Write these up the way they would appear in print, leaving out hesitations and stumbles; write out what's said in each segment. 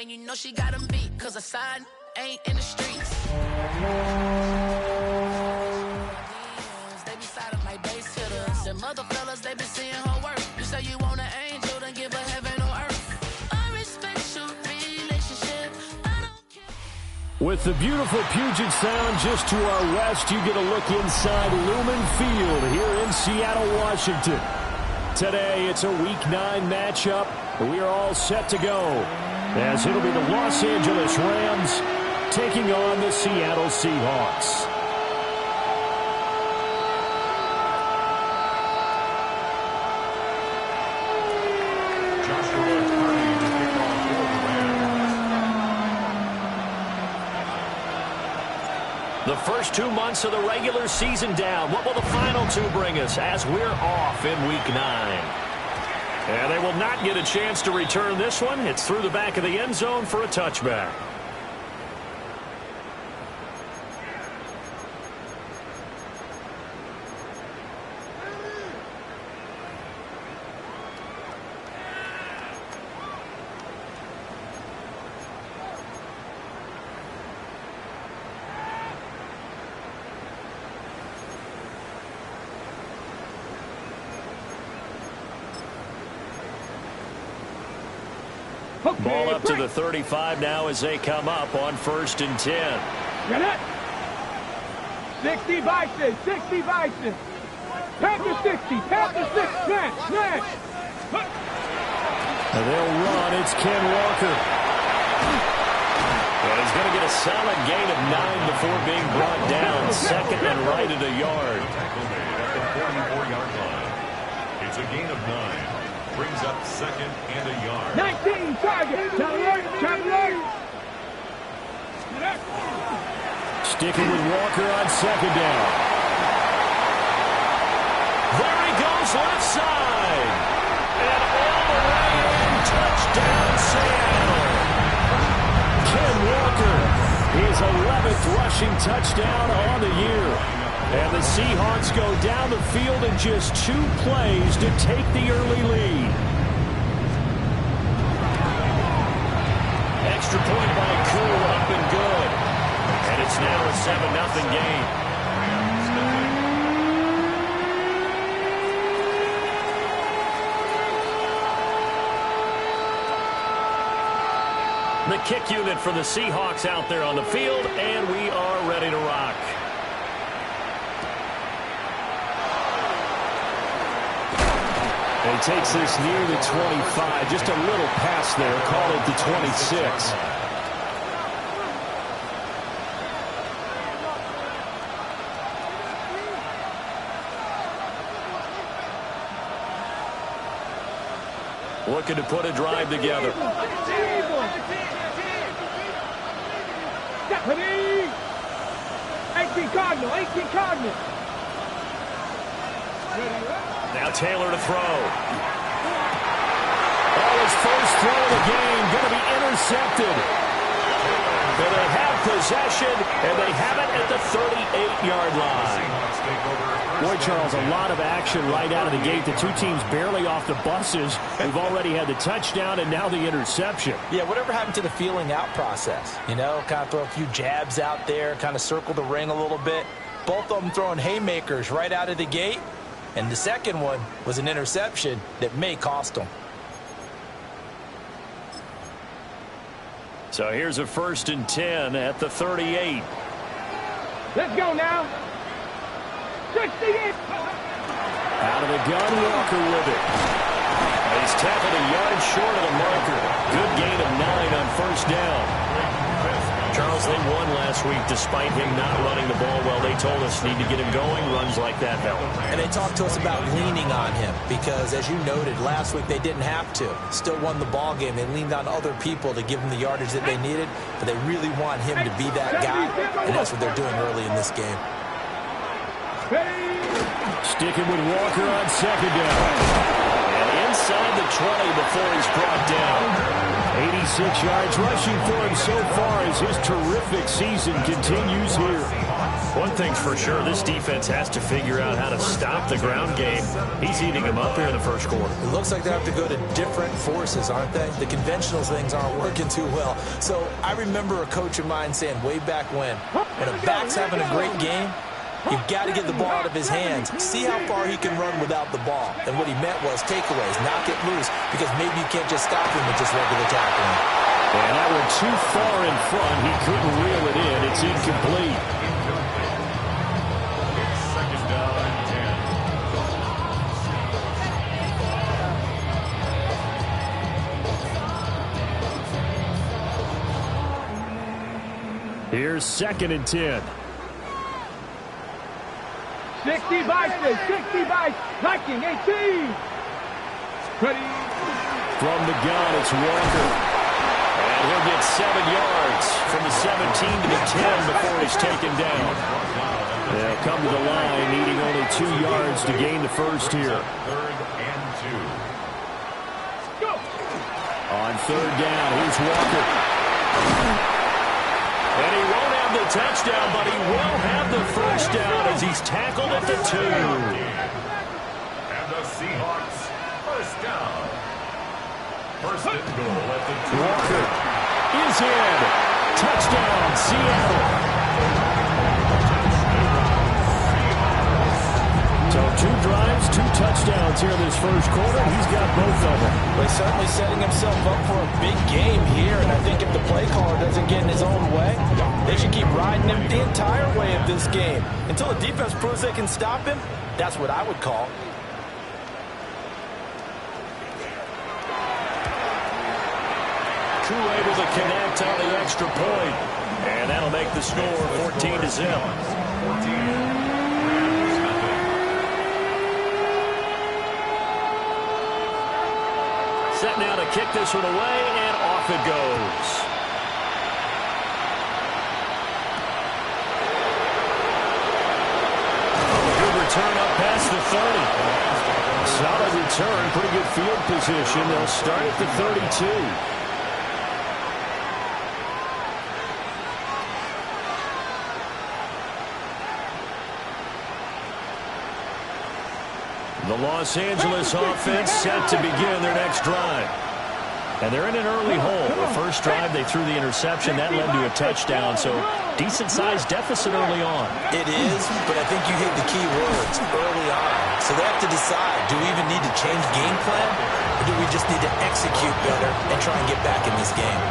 and you know she got 'em beat, cause a side ain't in the streets. They be side of my base hitters. The mother fellas, they been seeing her work. You say you want an angel, then give her heaven on earth. I respect your relationship. I don't care. With the beautiful Puget Sound just to our west, you get a look inside Lumen Field here in Seattle, Washington. Today, it's a Week 9 matchup. We are all set to go, as it'll be the Los Angeles Rams taking on the Seattle Seahawks. The first 2 months of the regular season down. What will the final 2 bring us as we're off in Week 9? And they will not get a chance to return this one. It's through the back of the end zone for a touchback. Ball up to the 35 now as they come up on 1st and 10. Get it? 60 Bison, 60 Bison. Panther 60, Panther 6, man. And they'll run. It's Ken Walker. And he's going to get a solid gain of 9 before being brought down. 2nd and right at a yard. Tackle made at the 44-yard line. It's a gain of 9. Brings up 2nd and a yard. 19, target. Traveler. Sticking with Walker on 2nd down. There he goes, left side. And all the way in, touchdown Seattle. Ken Walker, his 11th rushing touchdown on the year. And the Seahawks go down the field in just 2 plays to take the early lead. Extra point by Koo, up and good. And it's now a 7-0 game. The kick unit for the Seahawks out there on the field, and we are ready to rock. And he takes this near the 25. Just a little pass there. Call it the 26. Looking to put a drive together. 18 Cardinal. Now Taylor to throw. Oh, his first throw of the game going to be intercepted. But they have possession, and they have it at the 38-yard line. Boy, Charles, a lot of action right out of the gate. The 2 teams barely off the buses. We've already had the touchdown and now the interception. Yeah, whatever happened to the feeling out process? You know, kind of throw a few jabs out there, kind of circle the ring a little bit. Both of them throwing haymakers right out of the gate. And the second one was an interception that may cost them. So here's a 1st and 10 at the 38. Let's go now. 68. Out of the gun, Walker with it. He's tackled a yard short of the marker. Good gain of 9 on 1st down. Charles, they won last week despite him not running the ball well. They told us need to get him going. Runs like that help. And they talked to us about leaning on him because, as you noted, last week they didn't have to. Still won the ball game. They leaned on other people to give them the yardage that they needed, but they really want him to be that guy, and that's what they're doing early in this game. Sticking with Walker on 2nd down. And inside the 20 before he's brought down. 86 yards rushing for him so far as his terrific season continues here. One thing's for sure, this defense has to figure out how to stop the ground game. He's eating them up here in the first quarter. It looks like they have to go to different forces, aren't they? The conventional things aren't working too well. So I remember a coach of mine saying way back when a back's having a great game, you've got to get the ball out of his hands. See how far he can run without the ball. And what he meant was takeaways, knock it loose, because maybe you can't just stop him with just regular tackling. And that one too far in front. He couldn't reel it in. It's incomplete. Second down and 10. Here's 2nd and 10. 60 vices, 60 vices, liking 18. Ready. From the gun, it's Walker. And he'll get 7 yards from the 17 to the 10 before he's taken down. They'll come to the line, needing only 2 yards to gain the first here. 3rd and 2. Go. On 3rd down, here's Walker. And he won't have the touchdown, but he will have the first down as he's tackled at the 2. And the Seahawks, first down. First and goal at the 2. Walker is in. Touchdown, Seattle. So 2 drives, 2 touchdowns here in this first quarter. He's got both of them. But he's certainly setting himself up for a big game here. And I think if the play caller doesn't get in his own way, they should keep riding him the entire way of this game. Until the defense proves they can stop him, that's what I would call. True able to connect on the extra point. And that'll make the score 14-0. 14. Set now to kick this one away, and off it goes. Good return up past the 30. Solid return, pretty good field position. They'll start at the 32. The Los Angeles offense set to begin their next drive. And they're in an early hole. The first drive, they threw the interception. That led to a touchdown, so decent-sized deficit early on. It is, but I think you hit the key words, early on. So they have to decide, do we even need to change game plan, or do we just need to execute better and try and get back in this game?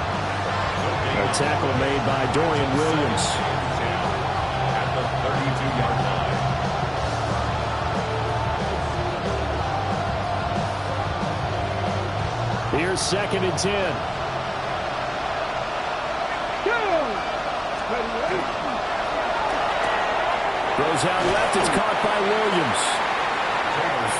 A tackle made by Dorian Williams. At the 32-yard line. Here's 2nd and 10. Goes out left. It's caught by Williams.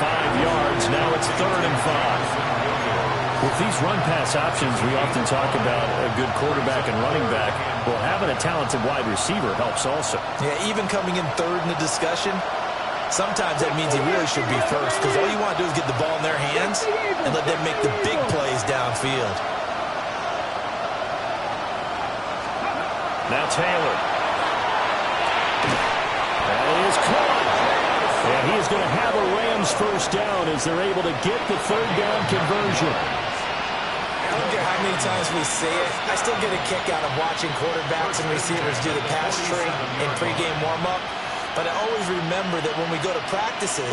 5 yards. Now it's 3rd and 5. With these run-pass options, we often talk about a good quarterback and running back. Well, having a talented wide receiver helps also. Yeah, even coming in 3rd in the discussion, sometimes that means he really should be first, because all you want to do is get the ball in their hands and let them make the big plays downfield. Now Taylor. That is caught. And he is going to have a Rams first down as they're able to get the 3rd down conversion. I don't care how many times we see it. I still get a kick out of watching quarterbacks and receivers do the pass tree in pregame warm-up. But I always remember that when we go to practices,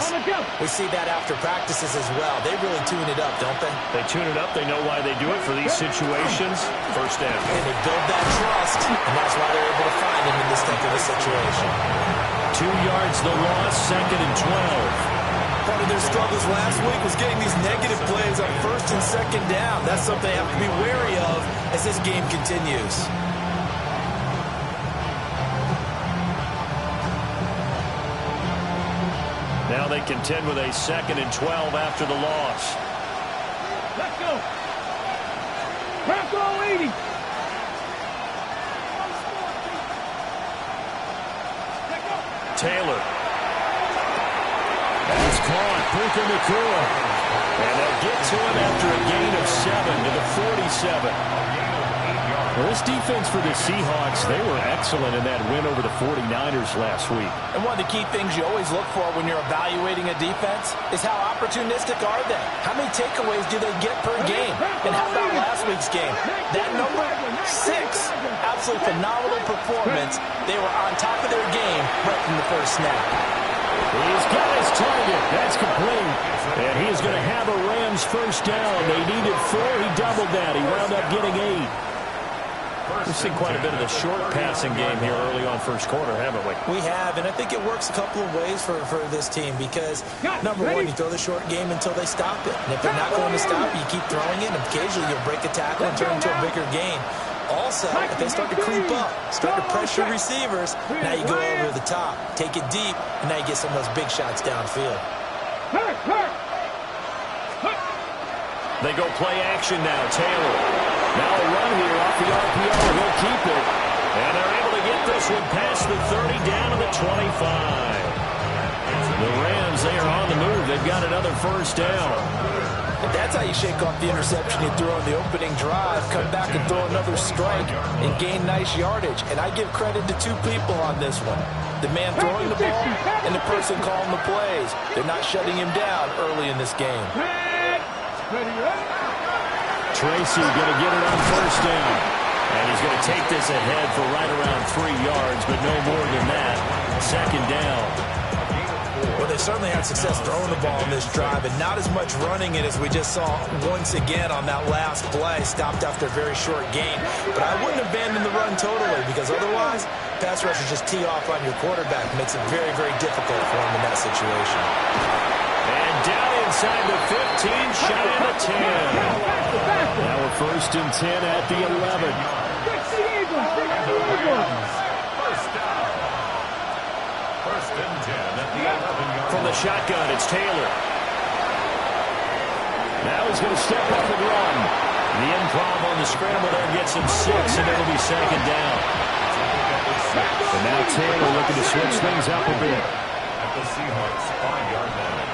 we see that after practices as well. They really tune it up, don't they? They tune it up. They know why they do it for these situations. First down. And they build that trust, and that's why they're able to find him in this type of a situation. 2 yards the loss, 2nd and 12. Part of their struggles last week was getting these negative plays on 1st and 2nd down. That's something they have to be wary of as this game continues. Now they contend with a 2nd and 12 after the loss. Let's go. Press all 80. Taylor. That's caught. Puka Nacua. And they'll get to him after a gain of 7 to the 47. Well, this defense for the Seahawks, they were excellent in that win over the 49ers last week. And one of the key things you always look for when you're evaluating a defense is how opportunistic are they? How many takeaways do they get per game? And how about last week's game? That number, 6. Absolutely phenomenal performance. They were on top of their game right from the first snap. He's got his target. That's complete. And he is going to have a Rams first down. They needed 4. He doubled that. He wound up getting 8. We've seen quite a bit of the short passing game here early on first quarter, haven't we? We have, and I think it works a couple of ways for this team because, number one, you throw the short game until they stop it. And if they're not going to stop it, you keep throwing it, and occasionally you'll break a tackle and turn into a bigger gain. Also, if they start to creep up, start to pressure receivers, now you go over the top, take it deep, and now you get some of those big shots downfield. They go play action now. Taylor. Now a run here off the RGO. He'll keep it. And they're able to get this one past the 30 down to the 25. The Rams, they are on the move. They've got another first down. And that's how you shake off the interception you threw on the opening drive, come back and throw another strike and gain nice yardage. And I give credit to 2 people on this one. The man throwing the ball and the person calling the plays. They're not shutting him down early in this game. Tracy going to get it on first down. And he's going to take this ahead for right around 3 yards, but no more than that. Second down. Well, they certainly had success throwing the ball in this drive, and not as much running it as we just saw once again on that last play. Stopped after a very short gain. But I wouldn't abandon the run totally, because otherwise, pass rushers just tee off on your quarterback. Makes it very, very difficult for him in that situation. And down inside the 15, shy of the 10. Now we're first and 10 at the 11. First and 10 at the 11-yard From the shotgun, it's Taylor. Now he's going to step up and run. The improv on the scramble there gets him 6, and it'll be second down. And now Taylor looking to switch things up a bit. At the Seahawks 5-yard line.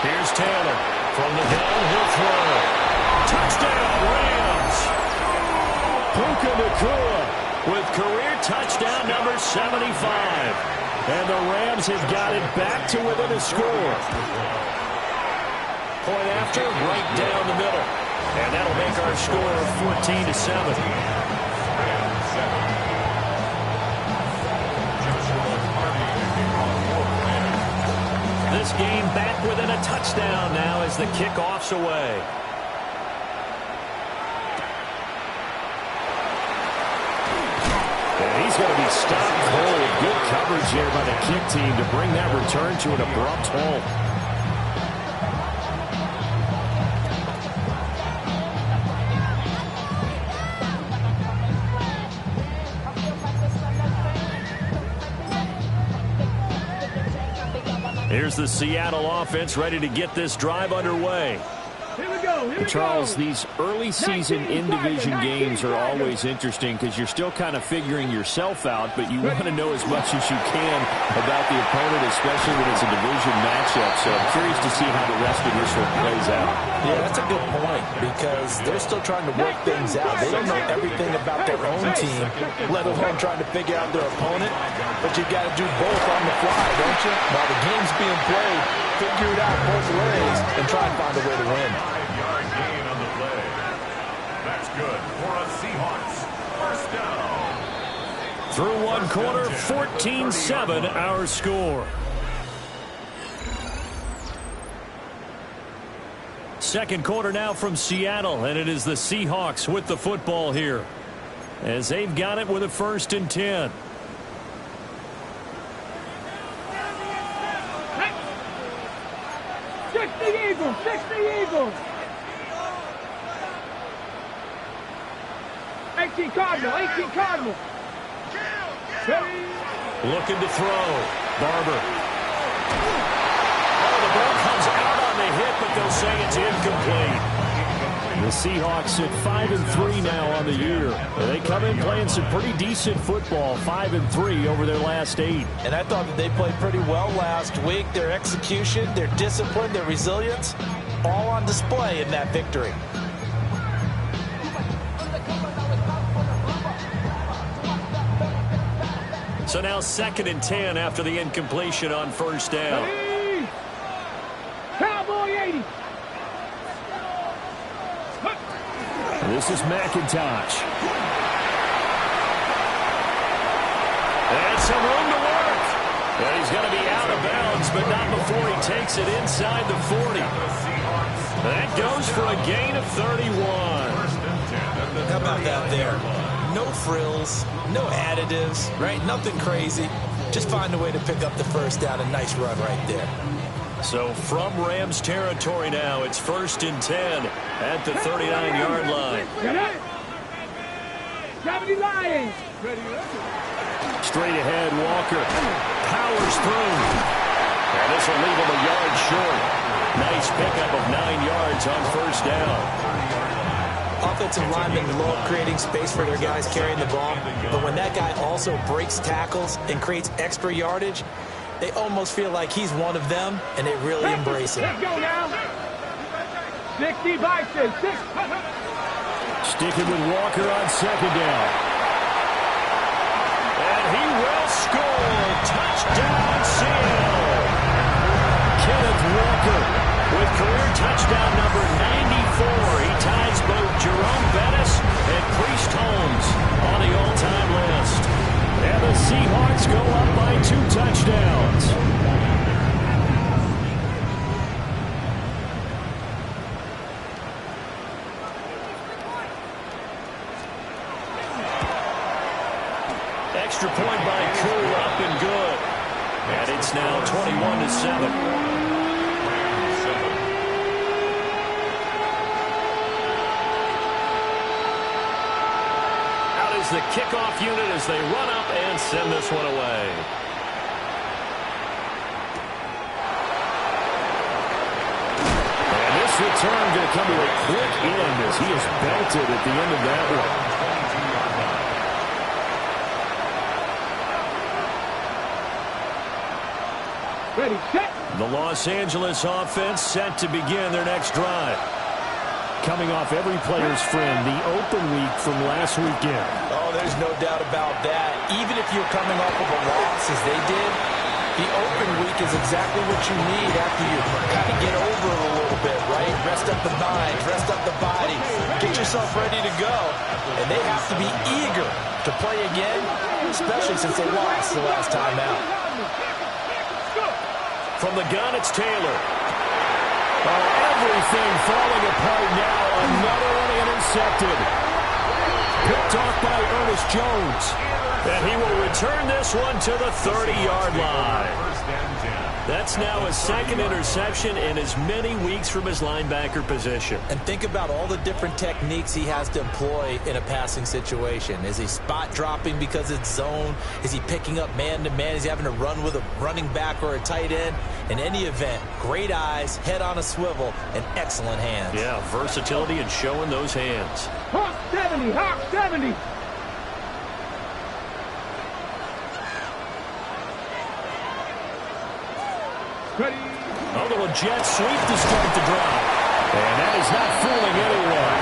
Here's Taylor. From the gun, he'll throw. Touchdown, Rams! Puka Nacua with career touchdown number 75. And the Rams have got it back to within a score. Point after, right down the middle. And that'll make our score 14-7. This game back within a touchdown now as the kickoff's away. And he's going to be stopped cold. Good coverage here by the kick team to bring that return to an abrupt halt. Here's the Seattle offense ready to get this drive underway. Here we go. Charles, these early season in-division games are always interesting because you're still kind of figuring yourself out, but you want to know as much as you can about the opponent, especially when it's a division matchup. So I'm curious to see how the rest of this one plays out. Yeah, that's a good point because they're still trying to work things out. They don't know everything about their own team, let alone trying to figure out their opponent. But you've got to do both on the fly, don't you? While the game's being played, figure it out both ways and try and find a way to win. 5-yard gain on the play. That's good for a Seahawks first down. Through one quarter, 14-7 our score. Second quarter now from Seattle, and it is the Seahawks with the football here as they've got it with a first and 10. Fix the Eagles. 18 Cardinal. Looking to throw. Barber. Oh, the ball comes out on the hit, but they'll say it's incomplete. The Seahawks at 5-3 now on the year. And they come in playing some pretty decent football, 5-3 over their last 8. And I thought that they played pretty well last week. Their execution, their discipline, their resilience, all on display in that victory. So now 2nd and 10 after the incompletion on first down. Hey! Cowboy 80. This is McIntosh. And some room to work. And he's going to be out of bounds, but not before he takes it inside the 40. That goes for a gain of 31. How about that there? No frills, no additives, right? Nothing crazy. Just find a way to pick up the first down. A nice run right there. So from Rams territory now, it's 1st and 10 at the 39-yard line. Straight ahead, Walker powers through. And this will leave him a yard short. Nice pickup of 9 yards on first down. Offensive linemen love creating space for their guys carrying the ball, but when that guy also breaks tackles and creates extra yardage, they almost feel like he's one of them, and they really embrace him. Let's go now. 60 boxes. Sticking with Walker on 2nd down. And he will score. Touchdown, Seattle. Kenneth Walker with career touchdown number 94. He ties both Jerome Bettis and Priest Holmes on the all-time list. And the Seahawks go up by 2 touchdowns. Extra point by Koo, up and good. And it's now 21-7. The kickoff unit as they run up and send this one away. And this return going to come to a quick end as he is belted at the end of that Ready, set. one. The Los Angeles offense set to begin their next drive. Coming off every player's friend, the open week from last weekend. Oh, there's no doubt about that. Even if you're coming off of a loss as they did, the open week is exactly what you need after you kind of get over it a little bit, right? Rest up the mind, rest up the body, get yourself ready to go. And they have to be eager to play again, especially since they lost the last time out. From the gun, it's Taylor. Oh, everything falling apart now. Another one intercepted. Picked off by Ernest Jones. And he will return this one to the 30-yard line. That's now his 2nd interception in as many weeks from his linebacker position. And think about all the different techniques he has to employ in a passing situation. Is he spot dropping because it's zone? Is he picking up man-to-man? Is he having to run with a running back or a tight end? In any event, great eyes, head on a swivel, and excellent hands. Yeah, versatility and showing those hands. Hawk 70, Hawk 70. Ready. A little jet sweep to start the drive. And that is not fooling anyone.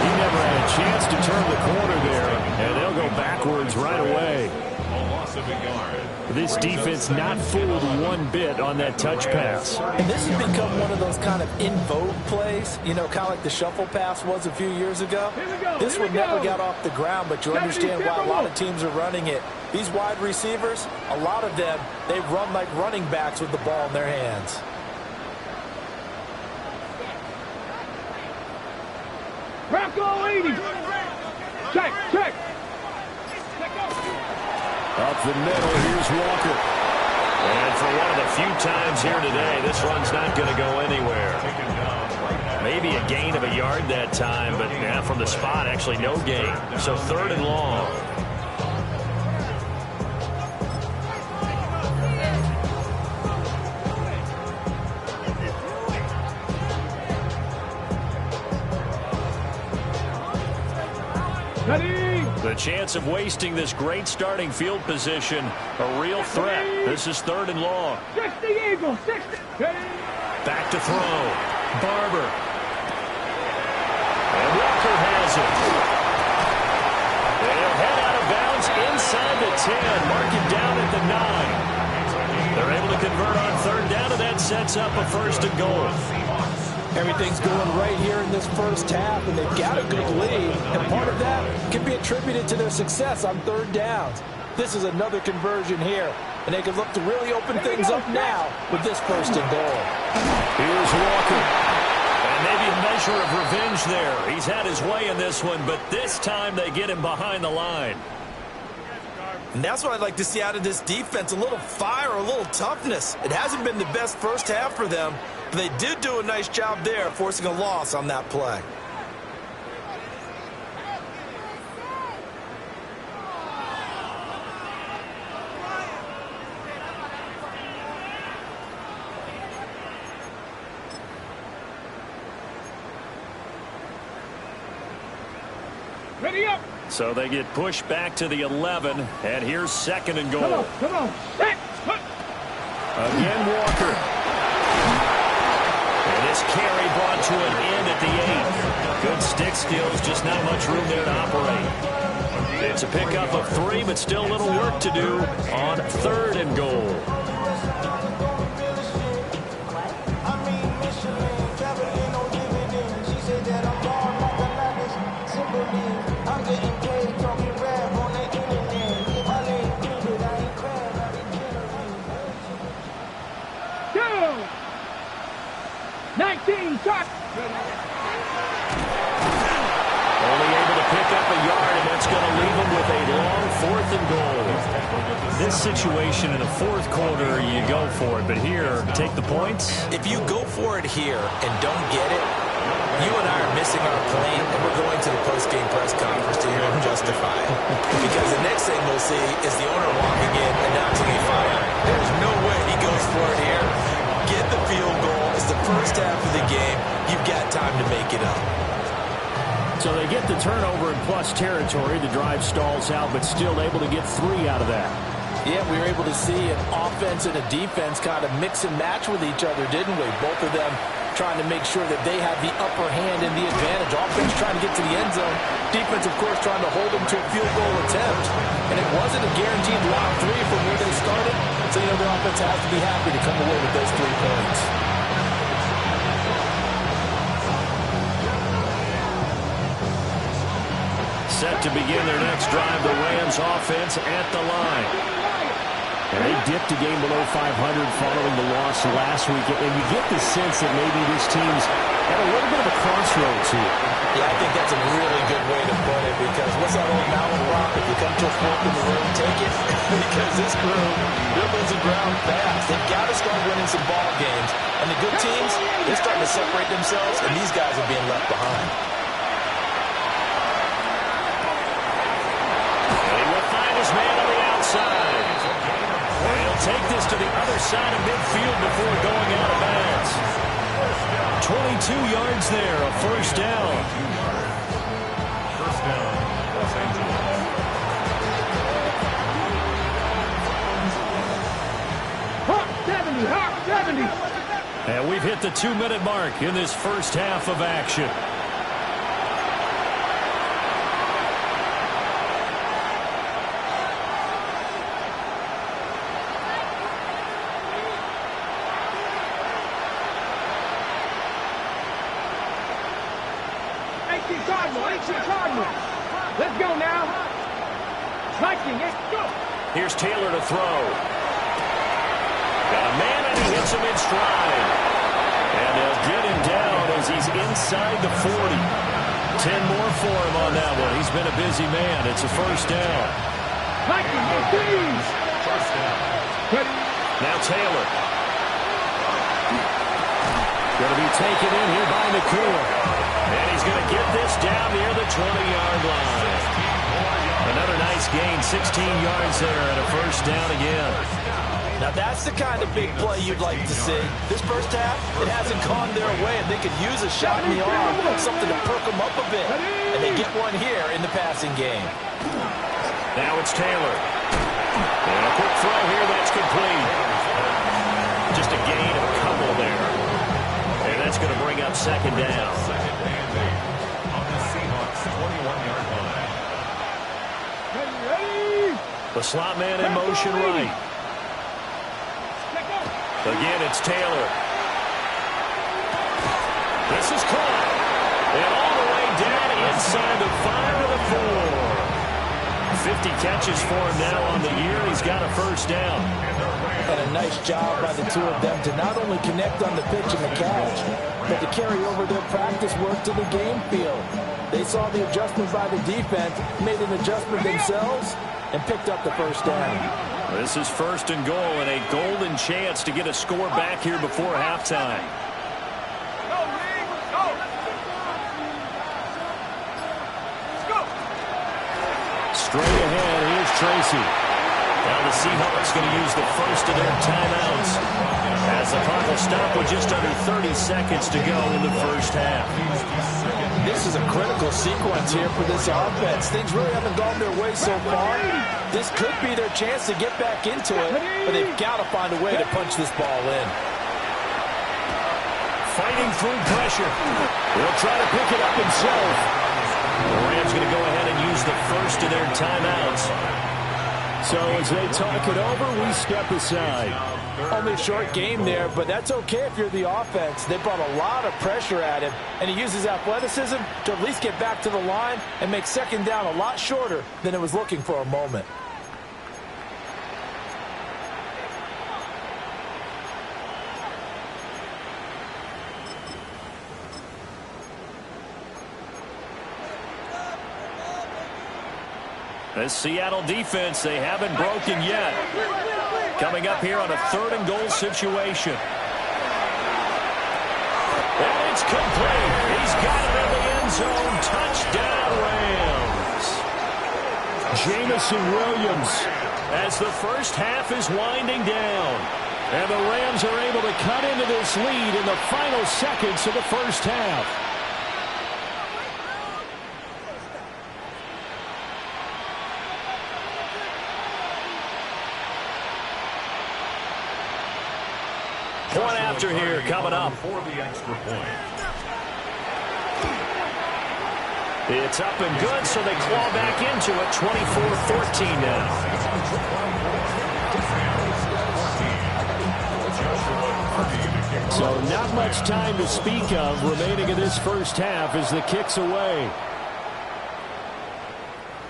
He never had a chance to turn the corner there, and they'll go backwards right away. This defense not fooled one bit on that touch pass. And this has become one of those kind of in vogue plays, you know, kind of like the shuffle pass was a few years ago. This one never got off the ground, but you understand why a lot of teams are running it. These wide receivers, a lot of them, they run like running backs with the ball in their hands. Rocco 80. Check, check. Up the middle, here's Walker. And for one of the few times here today, this run's not going to go anywhere. Maybe a gain of a yard that time, but yeah, from the spot, actually no gain. So 3rd and long. Ready. The chance of wasting this great starting field position, a real threat. This is 3rd and long. 60 Eagles, 60. Ready. Back to throw. Barber. And Walker has it. They'll head out of bounds inside the 10. Mark it down at the 9. They're able to convert on 3rd down, and that sets up a 1st and goal. Everything's going right here in this first half, and they've got a good lead. And part of that can be attributed to their success on 3rd downs. This is another conversion here, and they can look to really open things up now with this 1st and goal. Here's Walker. And maybe a measure of revenge there. He's had his way in this one, but this time they get him behind the line. And that's what I'd like to see out of this defense, a little fire, a little toughness. It hasn't been the best first half for them, but they did do a nice job there, forcing a loss on that play. Ready up. So they get pushed back to the 11, and here's 2nd and goal. Come on. Set. Put. Again, Walker. And this carry brought to an end at the 8. Good stick skills, just not much room there to operate. It's a pickup of 3, but still a little work to do on 3rd and goal. Only able to pick up a yard, and that's going to leave them with a long 4th and goal. This situation in the 4th quarter, you go for it, but here, take the points. If you go for it here and don't get it, you and I are missing our plane, and we're going to the post-game press conference to hear him justify it. Because the next thing we'll see is the owner walking in, announcing a fire. There's no way he goes for it here. Get the field goal. It's the first half of the game. You've got time to make it up. So they get the turnover in plus territory. The drive stalls out, but still able to get 3 out of that. Yeah, we were able to see an offense and a defense kind of mix and match with each other, didn't we? Both of them trying to make sure that they had the upper hand and the advantage. Offense trying to get to the end zone. Defense, of course, trying to hold them to a field goal attempt. And it wasn't a guaranteed lock 3 from where they started. So, the offense has to be happy to come away with those 3 points. Set to begin their next drive, the Rams offense at the line. And they dipped a game below 500 following the loss last week. And you get the sense that maybe this team's at a little bit of a crossroads here. Yeah, I think that's a really good way to put it, because what's that old mountain rock? If you come to a fork in the road, take it. Because this crew, they're losing ground fast. They've got to start winning some ball games. And the good teams, they're starting to separate themselves, and these guys are being left behind. His man on the outside. And he'll take this to the other side of midfield before going out of bounds. 22 yards there, a 1st down. 1st down, Los Angeles. Hawk 70. And we've hit the 2-minute mark in this first half of action. Cardinal. Let's go now. Viking, let's go. Here's Taylor to throw. Got a man, and he hits him in stride. And they'll get him down as he's inside the 40. 10 more for him on that one. He's been a busy man. It's a 1st down. Viking, please. 1st down. Now Taylor. Going to be taken in here by Nakua. And he's going to get this down near the 20-yard line. Another nice gain, 16 yards there, and a 1st down again. Now that's the kind of big play you'd like to see. This first half, it hasn't gone their way, and they could use a shot in the arm, something to perk them up a bit. And they get one here in the passing game. Now it's Taylor. And a quick throw here, that's complete. Just a gain of a couple there. And that's going to bring up second down. Second and 8 on the Seahawks 21-yard line. The slot man in motion right. Again, it's Taylor. This is caught. And all the way down inside the 5 to the 4. 50 catches for him now on the year. He's got a first down. And a nice job by the two of them to not only connect on the pitch and the catch, but to carry over their practice work to the game field. They saw the adjustment by the defense, made an adjustment themselves, and picked up the first down. This is first and goal and a golden chance to get a score back here before halftime. Straight ahead, here's Tracy. Now the Seahawks going to use the first of their timeouts as the clock will stop with just under 30 seconds to go in the first half. This is a critical sequence here for this offense. Things really haven't gone their way so far. This could be their chance to get back into it, but they've got to find a way to punch this ball in. Fighting through pressure. He'll try to pick it up himself. The Rams going to go ahead and use the first of their timeouts. So as they talk it over, we step aside. Only a short game there, but that's okay if you're the offense. They brought a lot of pressure at him, and he uses athleticism to at least get back to the line and make second down a lot shorter than it was looking for a moment. This Seattle defense, they haven't broken yet. Coming up here on a third and goal situation. And it's complete. He's got it in the end zone. Touchdown, Rams. Jamison Williams. As the first half is winding down. And the Rams are able to cut into this lead in the final seconds of the first half. Point after here coming up. For the extra point. It's up and good, so they claw back into it. 24-14 now. So not much time to speak of remaining in this first half as the kick's away.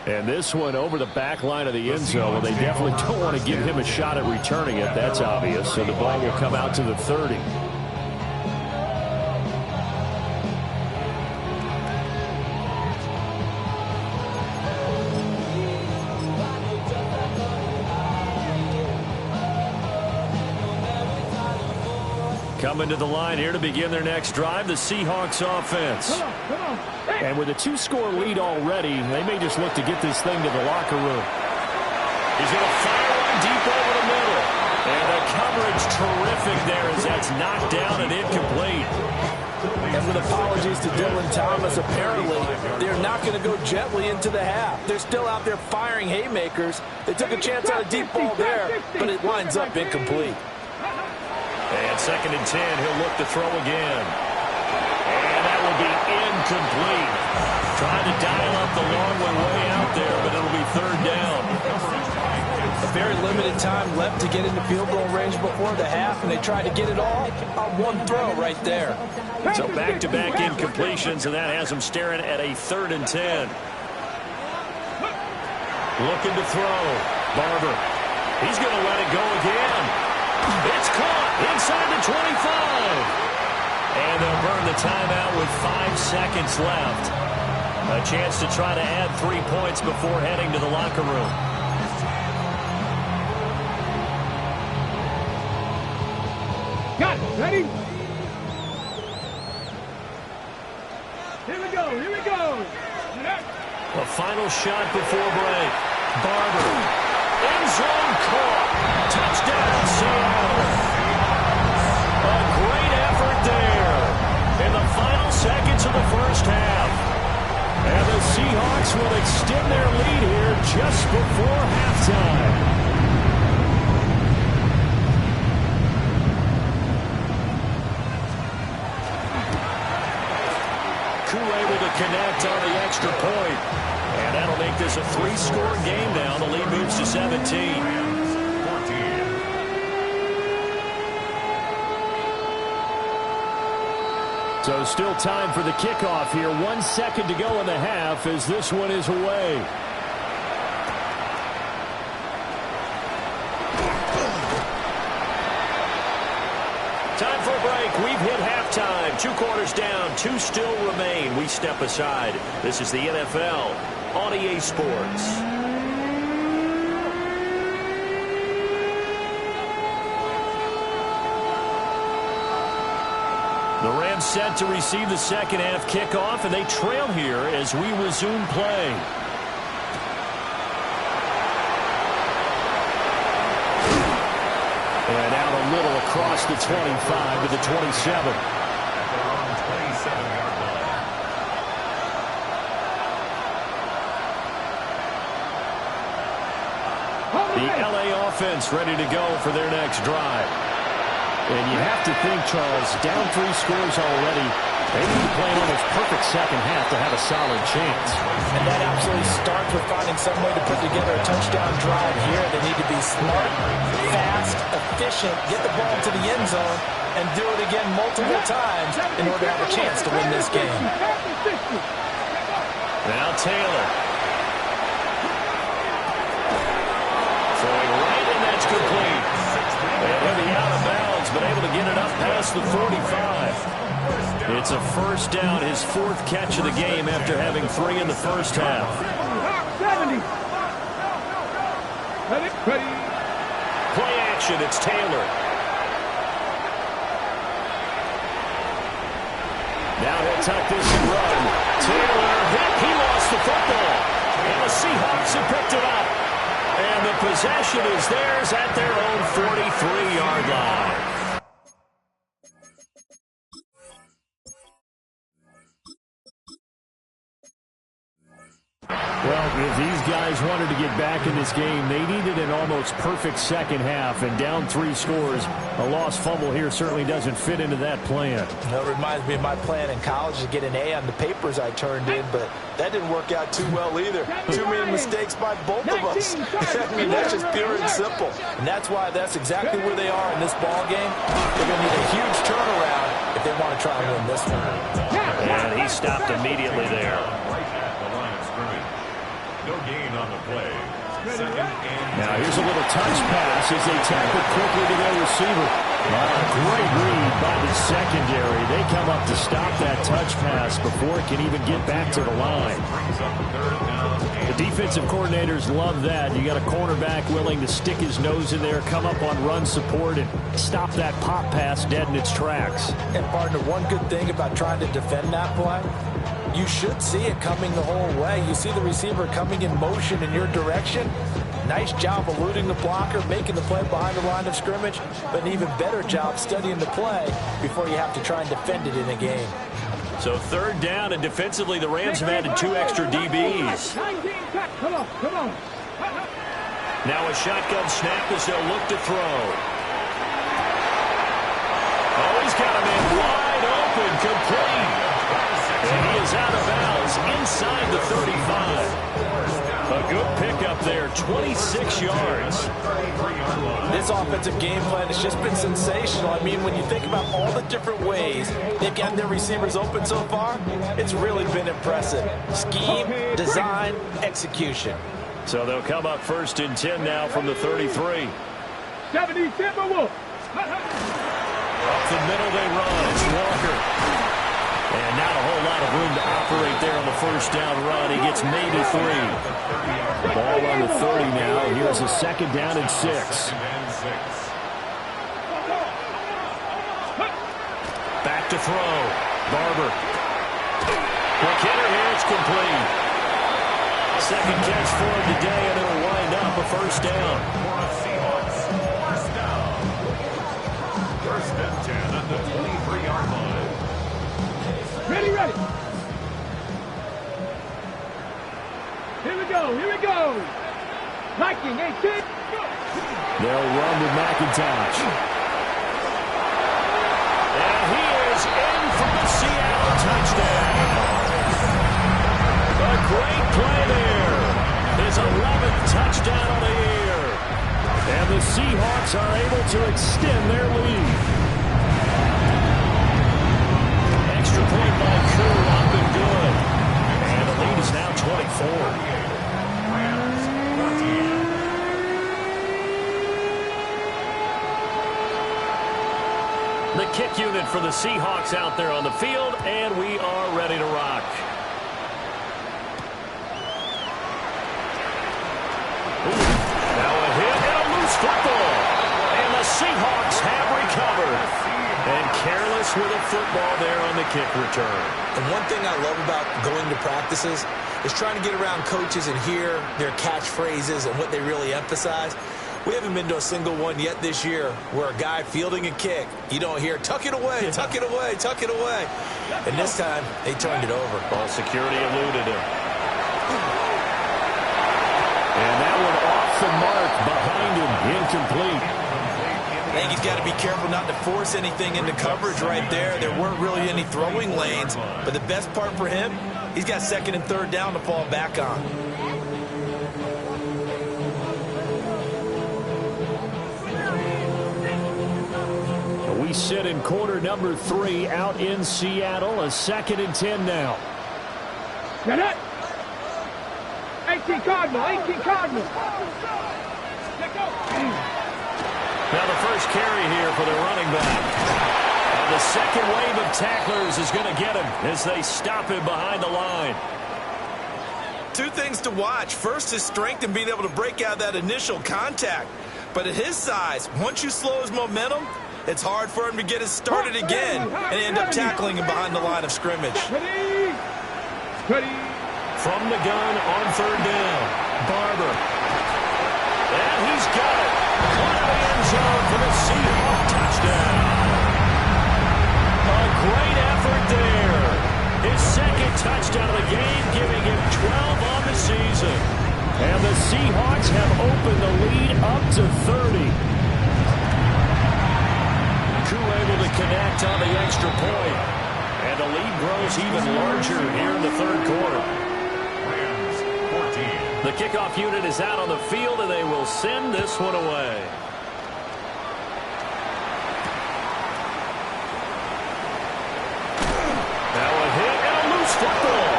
And this one over the back line of the end zone. Well, they definitely don't want to give him a shot at returning it. That's obvious. So the ball will come out to the 30. Coming to the line here to begin their next drive, the Seahawks offense. And with a 2-score lead already, they may just look to get this thing to the locker room. He's going to fire one deep over the middle. And the coverage terrific there as that's knocked down and incomplete. And with apologies to Dylan Thomas, apparently they're not going to go gently into the half. They're still out there firing haymakers. They took a chance on a deep ball there, but it winds up incomplete. And second and 10, he'll look to throw again. And that will be incomplete. Trying to dial up the long one way out there, but it'll be third down. A very limited time left to get into field goal range before the half, and they tried to get it all on one throw right there. So back-to-back incompletions, and that has them staring at a third and 10. Looking to throw. Barber. He's going to let it go again. It's caught inside the 25. And they'll burn the timeout with 5 seconds left. A chance to try to add 3 points before heading to the locker room. Got it. Ready? Here we go. Here we go. A final shot before break. Barber. End zone caught. Touchdown, Seahawks will extend their lead here just before halftime. Able to connect on the extra point. And that'll make this a 3-score game now. The lead moves to 17. So still time for the kickoff here. 1 second to go in the half as this one is away. Time for a break. We've hit halftime. 2 quarters down. 2 still remain. We step aside. This is the NFL on EA Sports. The Rams set to receive the second half kickoff, and they trail here as we resume play. And out a little across the 25 to the 27. The LA offense ready to go for their next drive. And you have to think, Charles, down 3 scores already. They need to play an almost perfect second half to have a solid chance. And that absolutely starts with finding some way to put together a touchdown drive here. They need to be smart, fast, efficient, get the ball to the end zone, and do it again multiple times in order to have a chance to win this game. Now Taylor. Throwing right, and that's complete. And he'll be out of bounds, but able to get it up past the 45. It's a first down, his 4th catch of the game after having 3 in the first half. 70. Ready. Play action, it's Taylor. Now he'll tuck this and run. Taylor hit, he lost the football. And the Seahawks have picked it up. And the possession is theirs at their own 43-yard line. Well, if these guys wanted to get back in this game, they needed an almost perfect second half, and down 3 scores. A lost fumble here certainly doesn't fit into that plan. It reminds me of my plan in college to get an A on the papers I turned in, but that didn't work out too well either. Too many mistakes by both of us. I mean, that's just pure and simple. And that's why that's exactly where they are in this ball game. They're going to need a huge turnaround if they want to try and win this one. And he stopped immediately there. No gain on the play. Now here's a little touch pass as they tackle quickly to their receiver. Great read by the secondary. They come up to stop that touch pass before it can even get back to the line. The defensive coordinators love that. You got a cornerback willing to stick his nose in there, come up on run support, and stop that pop pass dead in its tracks. And partner, one good thing about trying to defend that play, you should see it coming the whole way. You see the receiver coming in motion in your direction. Nice job eluding the blocker, making the play behind the line of scrimmage, but an even better job studying the play before you have to try and defend it in a game. So 3rd down, and defensively the Rams have added 2 extra DBs. Come on. Now a shotgun snap as they'll look to throw. Oh, he's got a man wide open, complete. And he is out of bounds inside the 35. A good pickup there, 26 yards. This offensive game plan has just been sensational. I mean, when you think about all the different ways they've gotten their receivers open so far, it's really been impressive. Scheme, design, execution. So they'll come up 1st and 10 now from the 33. 70 Timberwolves. Up the middle they run. It's Walker. And not a whole lot of room to operate there on the 1st down run. He gets maybe 3. Ball on the 30 now. Here's a 2nd down and 6. Back to throw. Barber. Quick hitter here. It's complete. 2nd catch for him today, and it'll wind up a 1st down. First and 10 at the 23-yard line. Ready. go. Here we go. Viking 18. They'll run with McIntosh. And he is in for the Seattle touchdown. A great play there. His 11th touchdown of the year. And the Seahawks are able to extend their lead. Extra point by Koo, up and good. And the lead is now 24. The kick unit for the Seahawks out there on the field, and we are ready to rock. Ooh, now a hit and a loose football. And the Seahawks have recovered. And careless with a football there on the kick return. And one thing I love about going to practices is trying to get around coaches and hear their catchphrases and what they really emphasize. We haven't been to a single one yet this year where a guy fielding a kick, you don't hear, tuck it away, tuck it away, tuck it away. And this time, they turned it over. Ball security eluded him. And that one off the mark behind him, incomplete. I think he's got to be careful not to force anything into coverage right there. There weren't really any throwing lanes. But the best part for him, he's got second and third down to fall back on. We sit in quarter number 3 out in Seattle. A 2nd and 10 now. Get it. 18 Cardinal. 18 Cardinal. Now the first carry here for the running back. And the second wave of tacklers is going to get him as they stop him behind the line. Two things to watch. First, his strength and being able to break out that initial contact. But at his size, once you slow his momentum, it's hard for him to get it started again and end up tackling him behind the line of scrimmage. From the gun on third down, Barber. And he's got it. Caught out of the end zone for the Seahawks touchdown. A great effort there. His second touchdown of the game, giving him 12 on the season. And the Seahawks have opened the lead up to 30. Able to connect on the extra point. And the lead grows even larger here in the third quarter. The kickoff unit is out on the field, and they will send this one away. Now a hit and a loose football.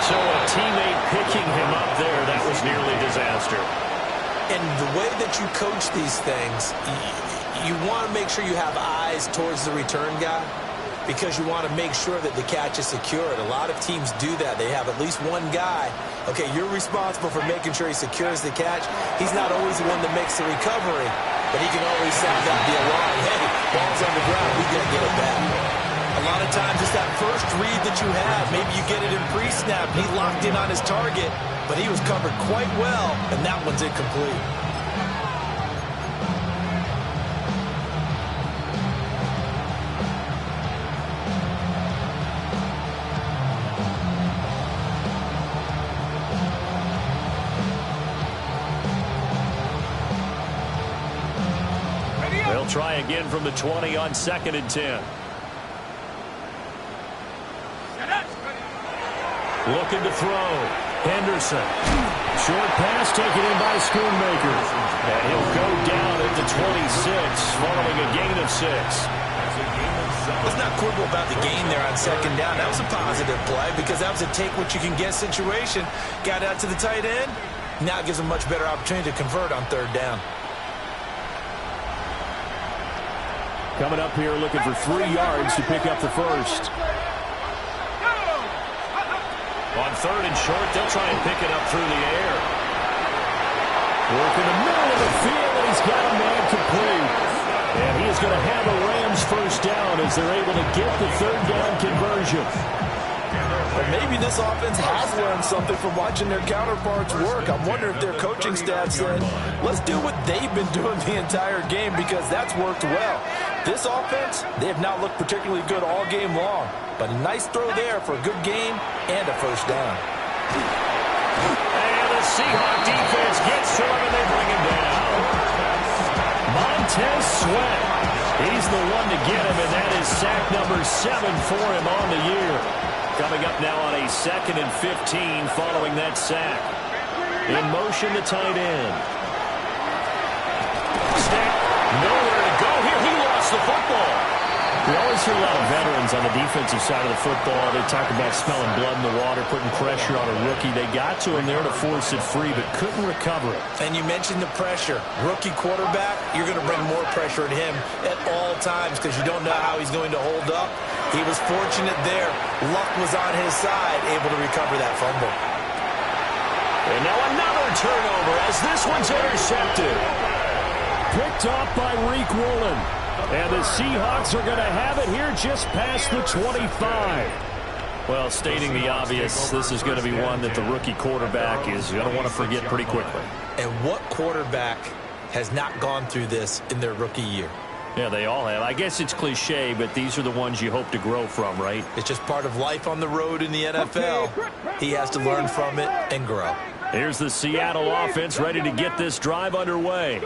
So a teammate picking him up there. That was nearly disaster. And the way that you coach these things, you want to make sure you have eyes towards the return guy because you want to make sure that the catch is secured. A lot of teams do that. They have at least one guy. Okay, you're responsible for making sure he secures the catch. He's not always the one that makes the recovery, but he can always sound out the alarm. Hey, ball's on the ground. We got to get it back. A lot of times it's that first read that you have. Maybe you get it in pre-snap. He locked in on his target, but he was covered quite well, and that one's incomplete. They'll try again from the 20 on 2nd and 10. Looking to throw. Henderson. Short pass taken in by Schoonmaker. And he'll go down at the 26 following a gain of 6. Let's not quibble about the gain there on 2nd down. That was a positive play because that was a take-what-you-can-get situation. Got out to the tight end. Now it gives him a much better opportunity to convert on 3rd down. Coming up here looking for 3 yards to pick up the first. On 3rd and short, they'll try and pick it up through the air. Work in the middle of the field, and he's got a man complete. And he is going to have a Rams first down as they're able to get the 3rd down conversion. But maybe this offense has learned something from watching their counterparts work. I'm wondering if their coaching staff said, let's do what they've been doing the entire game because that's worked well. This offense, they have not looked particularly good all game long. But a nice throw there for a good game and a first down. And the the Seahawk defense gets to him, and they bring him down. Montez Sweat. He's the one to get him, and that is sack number 7 for him on the year. Coming up now on a 2nd and 15 following that sack. In motion, the tight end. Snap. Nowhere to go here. He lost the football. We always hear a lot of veterans on the defensive side of the football. They talk about smelling blood in the water, putting pressure on a rookie. They got to him there to force it free, but couldn't recover it. And you mentioned the pressure. Rookie quarterback, you're going to bring more pressure at him at all times because you don't know how he's going to hold up. He was fortunate there. Luck was on his side, able to recover that fumble. And now another turnover as this one's intercepted. Picked off by Reek Woolen. And the Seahawks are going to have it here just past the 25. Well, stating the obvious, this is going to be one that the rookie quarterback is going to want to forget pretty quickly. And what quarterback has not gone through this in their rookie year? Yeah, they all have. I guess it's cliche, but these are the ones you hope to grow from, right? It's just part of life on the road in the NFL. He has to learn from it and grow. Here's the Seattle offense ready to get this drive underway.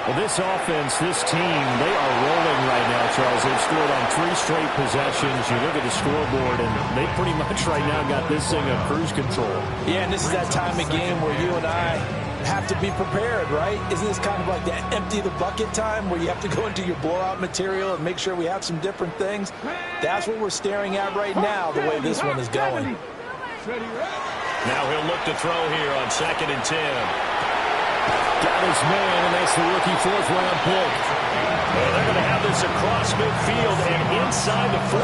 Well, this offense, this team, they are rolling right now, Charles. They've scored on 3 straight possessions. You look at the scoreboard, and they pretty much right now got this thing on cruise control. Yeah, and this is that time of game where you and I have to be prepared, right? Isn't this kind of like that empty the bucket time where you have to go into your blowout material and make sure we have some different things? That's what we're staring at right now, the way this one is going. Now he'll look to throw here on 2nd and 10. Got his man, and that's the rookie 4th-round pick. Well, they're going to have this across midfield and inside the 45.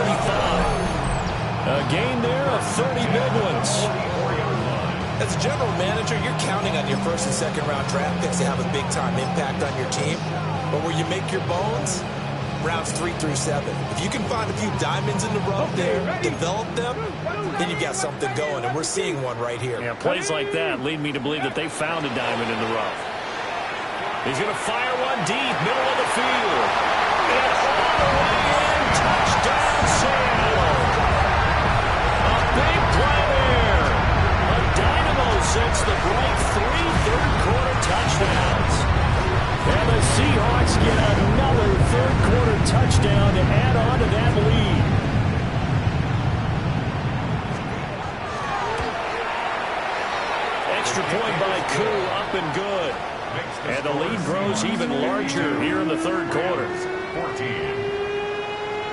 A gain there of 30 big ones. As a general manager, you're counting on your 1st and 2nd round draft picks to have a big-time impact on your team. But where you make your bones, rounds 3 through 7. If you can find a few diamonds in the rough there, develop them, then you've got something going, and we're seeing one right here. Yeah, plays like that lead me to believe that they found a diamond in the rough. He's going to fire one deep, middle of the field. And all the way in, touchdown, Seattle. A big play there. A dynamo sets the break, 3 third-quarter touchdowns. And the Seahawks get another third-quarter touchdown to add on to that lead. Extra point by Koo, up and good. And the lead grows even larger here in the 3rd quarter. 14.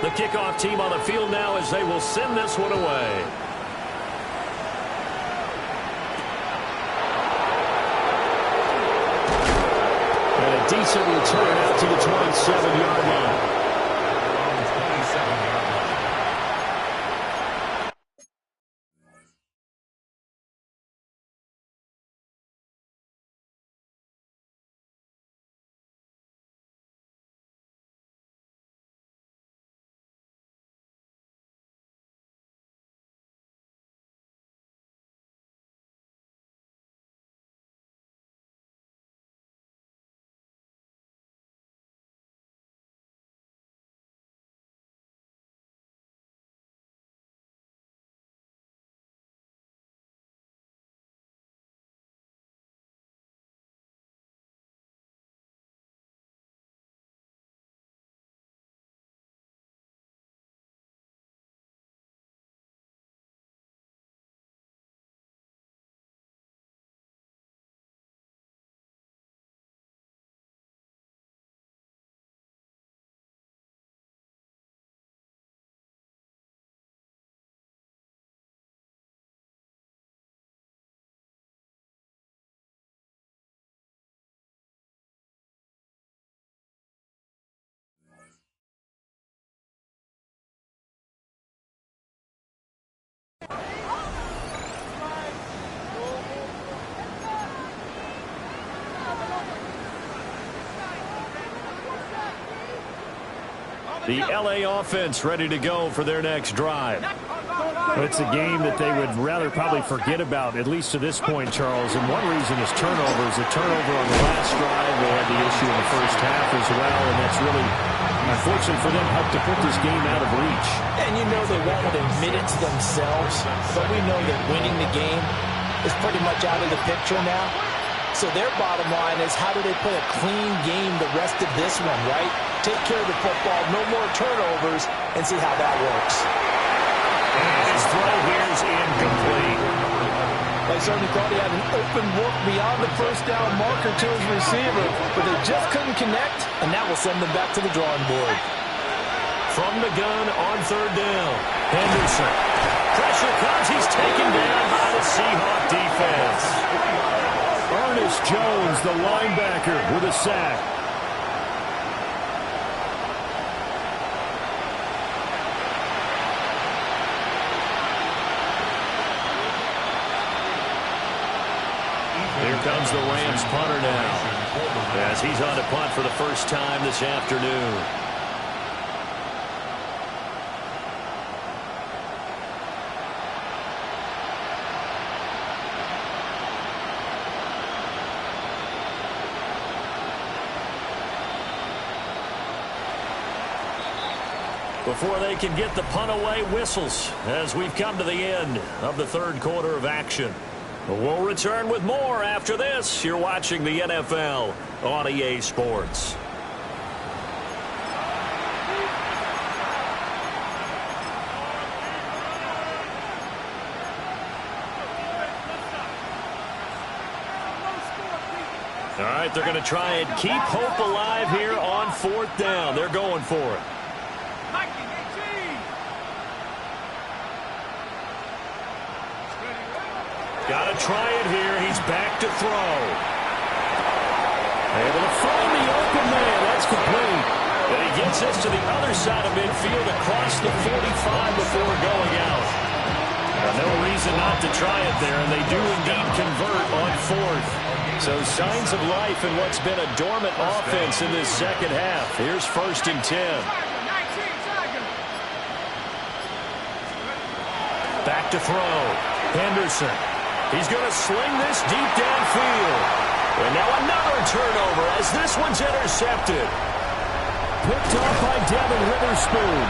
The kickoff team on the field now as they will send this one away. And a decent return out to the 27-yard line. The L.A. offense ready to go for their next drive. It's a game that they would rather probably forget about, at least to this point, Charles. And one reason is turnovers. A turnover on the last drive. They had the issue in the first half as well, and that's really, unfortunate for them, helped to put this game out of reach. And you know they won't admit it to themselves, but we know that winning the game is pretty much out of the picture now. So their bottom line is, how do they play a clean game the rest of this one, right? Take care of the football, no more turnovers, and see how that works. And his throw here is incomplete. I certainly thought he had an open look beyond the first down marker to his receiver, but they just couldn't connect, and that will send them back to the drawing board. From the gun on third down, Henderson. Pressure comes. He's taken down by the Seahawk defense. Ernest Jones, the linebacker, with a sack. Here comes the Rams punter now, as he's on to punt for the first time this afternoon. Before they can get the punt away, whistles as we've come to the end of the third quarter of action. We'll return with more after this. You're watching the NFL on EA Sports. All right, they're going to try and keep hope alive here on fourth down. They're going for it. Got to try it here. He's back to throw. Able to find the open man. That's complete. And he gets us to the other side of midfield across the 45 before going out. No reason not to try it there, and they do indeed convert on fourth. So signs of life in what's been a dormant offense in this second half. Here's 1st and 10. Back to throw. Henderson. He's going to sling this deep downfield. And now another turnover as this one's intercepted. Picked off by Devin Witherspoon.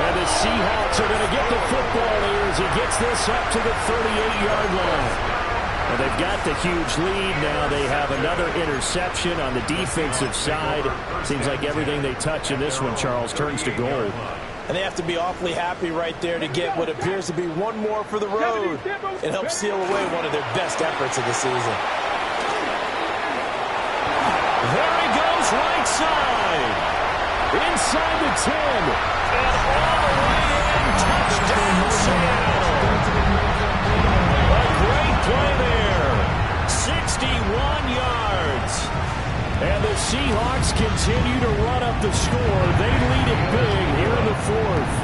And the Seahawks are going to get the football here as he gets this up to the 38-yard line. Well, they've got the huge lead now. They have another interception on the defensive side. Seems like everything they touch in this one, Charles, turns to gold. And they have to be awfully happy right there to get what appears to be one more for the road. It helps seal away one of their best efforts of the season. There he goes, right side. Inside the 10. And all the way in, touchdown Seattle. A great play there. 61 yards. And the Seahawks continue to run up the score. They lead it big here in the fourth.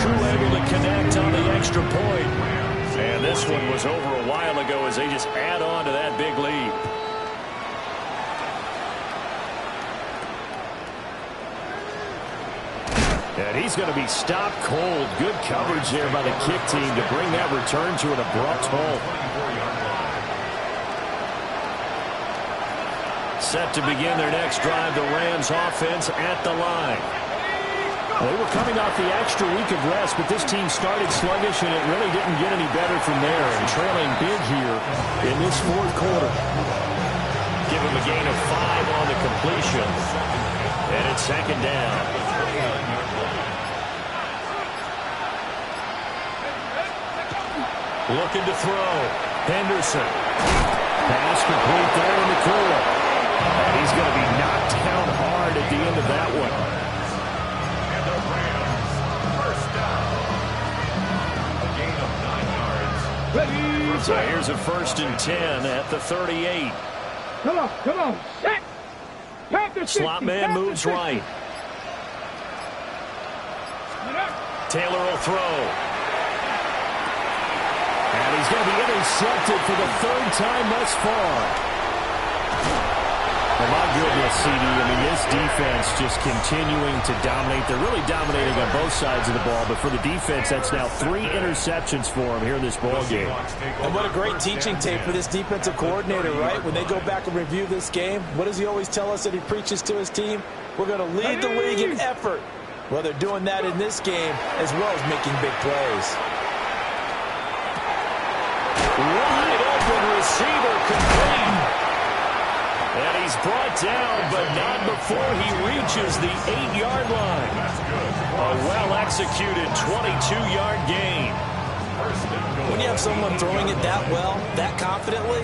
Crew able to connect on the extra point. And this one was over a while ago as they just add on to that big lead. And he's going to be stopped cold. Good coverage there by the kick team to bring that return to an abrupt halt. Set to begin their next drive, the Rams offense at the line. They were coming off the extra week of rest, but this team started sluggish, and it really didn't get any better from there. And trailing big here in this fourth quarter. Give him a gain of 5 on the completion. And it's second down. Looking to throw. Henderson. Pass complete there in the cooler. And he's going to be knocked down hard at the end of that one. And the Rams, first down. A gain of 9 yards. Ready, So here's a 1st and 10 at the 38. Come on, set. Slot man moves right. Taylor will throw. And he's going to be intercepted for the 3rd time thus far. Well, my goodness, CD, I mean, this defense just continuing to dominate. They're really dominating on both sides of the ball, but for the defense, that's now 3 interceptions for them here in this ball game. And what a great teaching tape for this defensive coordinator, right? When they go back and review this game, what does he always tell us that he preaches to his team? We're going to lead the league in effort. Well, they're doing that in this game as well as making big plays. Wide open receiver complete. And he's brought down, but not before he reaches the 8-yard line. A well-executed 22-yard gain. When you have someone throwing it that well, that confidently,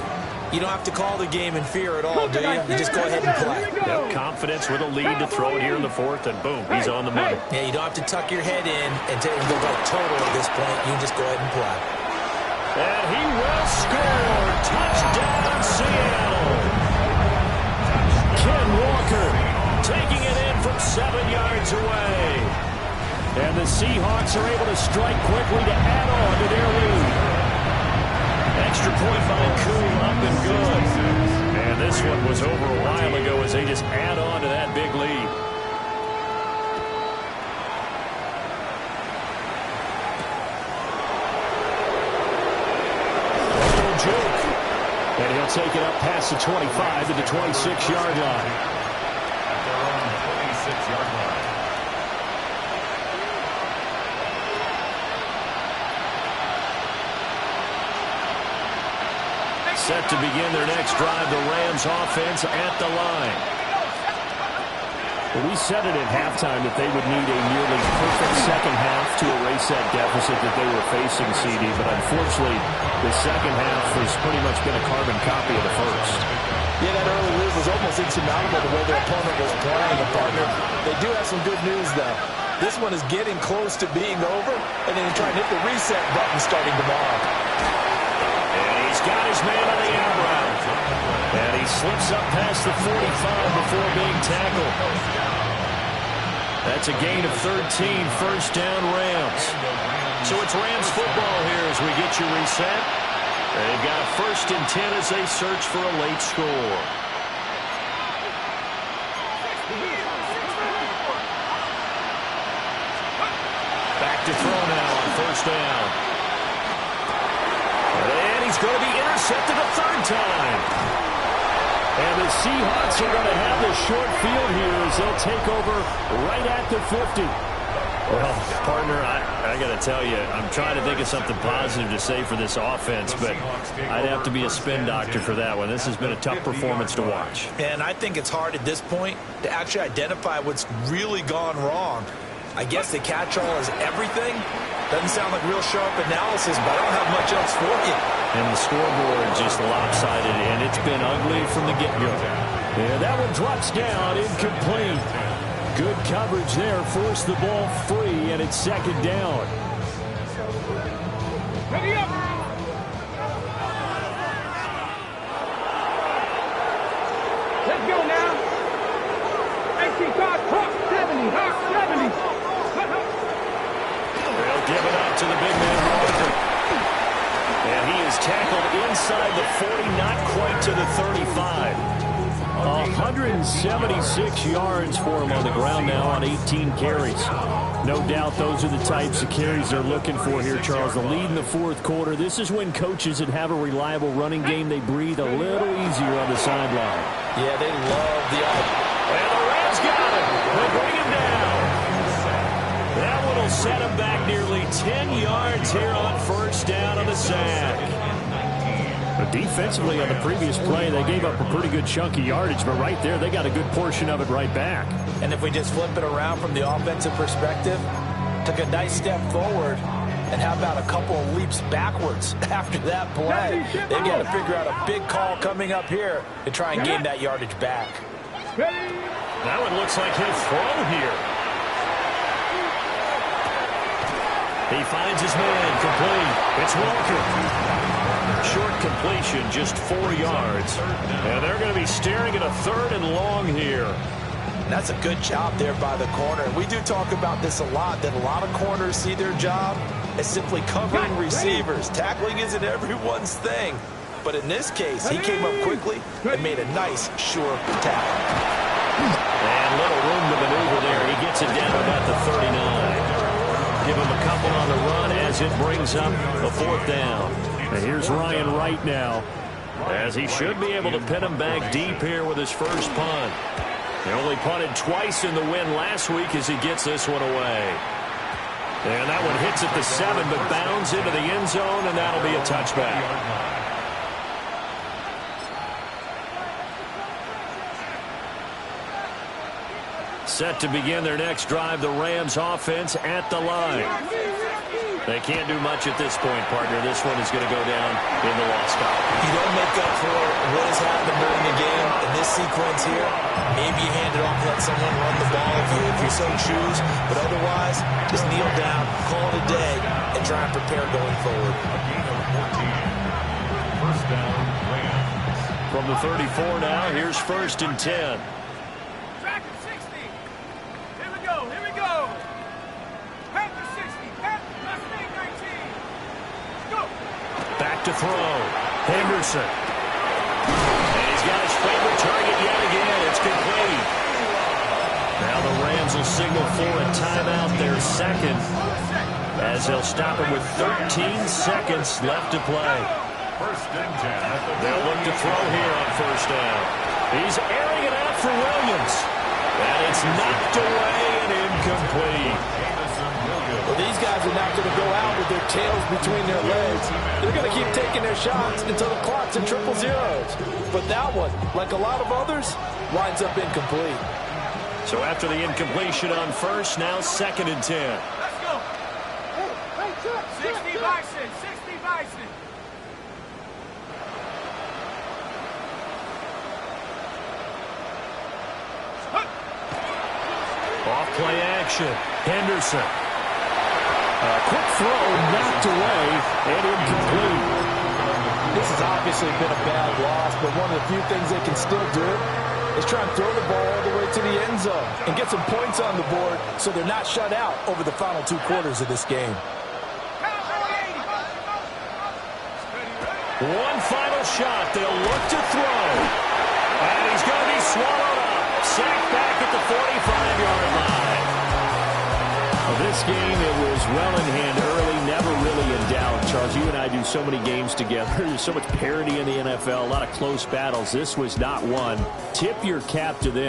you don't have to call the game in fear at all, do you? You just go ahead and play. Yep, confidence with a lead to throw it here in the fourth, and boom, he's on the money. Yeah, you don't have to tuck your head in and go total at this point. You just go ahead and play. And he will score. Touchdown, Seattle. Ken Walker taking it in from 7 yards away. And the Seahawks are able to strike quickly to add on to their lead. Extra point by Coon, up and good. And this one was over a while ago as they just add on to that big lead. No joke. And he'll take it up past the 25 to the 26-yard line. At their own 26-yard line. Set to begin their next drive, the Rams offense at the line. Well, we said it at halftime that they would need a nearly perfect second half to erase that deficit that they were facing, CD, but unfortunately, the second half has pretty much been a carbon copy of the first. Yeah, that early lead was almost insurmountable the way their opponent was playing, partner. They do have some good news, though. This one is getting close to being over, and then trying to hit the reset button starting tomorrow. He's got his man on the out route. And he slips up past the 45 before being tackled. That's a gain of 13, first down Rams. So it's Rams football here as we get you reset. They've got a 1st and 10 as they search for a late score. Back to throw now on 1st down. And he's going to be intercepted a 3rd time. And the Seahawks are going to have the short field here as they'll take over right at the 50. Well, partner, I got to tell you, I'm trying to think of something positive to say for this offense, but I'd have to be a spin doctor for that one. This has been a tough performance to watch. And I think it's hard at this point to actually identify what's really gone wrong. I guess the catch-all is everything. Doesn't sound like real sharp analysis, but I don't have much else for you. And the scoreboard just lopsided, and it's been ugly from the get-go. Yeah, that one drops down, incomplete. Good coverage there, forced the ball free, and it's 2nd down. Ready up. Let's go now. 18 card, Hawk 70, Hawk 70. They'll give it up to the big man, Walker. And he is tackled inside the 40, not quite to the 35. 176 yards for him on the ground now on 18 carries. No doubt those are the types of carries they're looking for here, Charles. The lead in the 4th quarter. This is when coaches that have a reliable running game, they breathe a little easier on the sideline. Yeah, they love the And the Rams got him. They bring him down. That one will set him back nearly 10 yards here on 1st down on the sack. But defensively on the previous play, they gave up a pretty good chunk of yardage, but right there, they got a good portion of it right back. And if we just flip it around from the offensive perspective, took a nice step forward, and how about a couple of leaps backwards after that play? They've got to figure out a big call coming up here to try and gain that yardage back. That one looks like he'll throw here. He finds his man, complete. It's Walker. Short completion, just 4 yards. And they're going to be staring at a 3rd and long here. And that's a good job there by the corner. We do talk about this a lot, that a lot of corners see their job as simply covering receivers. Tackling isn't everyone's thing. But in this case, he came up quickly and made a nice, sure tackle. And little room to maneuver there. He gets it down about the 39. Give him a couple on the run as it brings up a 4th down. And here's Ryan Wright now, as he should be able to pin him back deep here with his first punt. He only punted twice in the win last week as he gets this one away. And that one hits at the 7, but bounds into the end zone, and that'll be a touchback. Set to begin their next drive, the Rams offense at the line. They can't do much at this point, partner. This one is going to go down in the loss column. You don't make up for what has happened during the game in this sequence here. Maybe you hand it off, let someone run the ball if you so choose. But otherwise, just kneel down, call it a day, and try and prepare going forward. First down, Rams. From the 34 now, here's 1st and 10. Track at 60. Here we go. Here we go. Pack to 60. Pack Mustang 19. Go. Back to throw. Henderson. And he's got his favorite target yet again. It's complete. Now the Rams will signal for a timeout, their second, as they'll stop him with 13 seconds left to play. First and 10. They'll look to throw here on 1st down. He's airing it out for Williams. And it's knocked away and incomplete. Well, these guys are not going to go out with their tails between their legs. They're going to keep taking their shots until the clock's in triple zeros. But that one, like a lot of others, winds up incomplete. So after the incompletion on 1st, now 2nd and 10. Let's go. 60 Bison. 60 Bison. Off play action. Henderson. A quick throw knocked away and incomplete. This has obviously been a bad loss, but one of the few things they can still do is try and throw the ball all the way to the end zone and get some points on the board so they're not shut out over the final 2 quarters of this game. One final shot. They'll look to throw. And he's going to be swallowed up. Sacked back at the 45-yard line. Well, this game, it was well in hand early, never really in doubt. Charles, you and I do so many games together. There's so much parity in the NFL, a lot of close battles. This was not one. Tip your cap to them.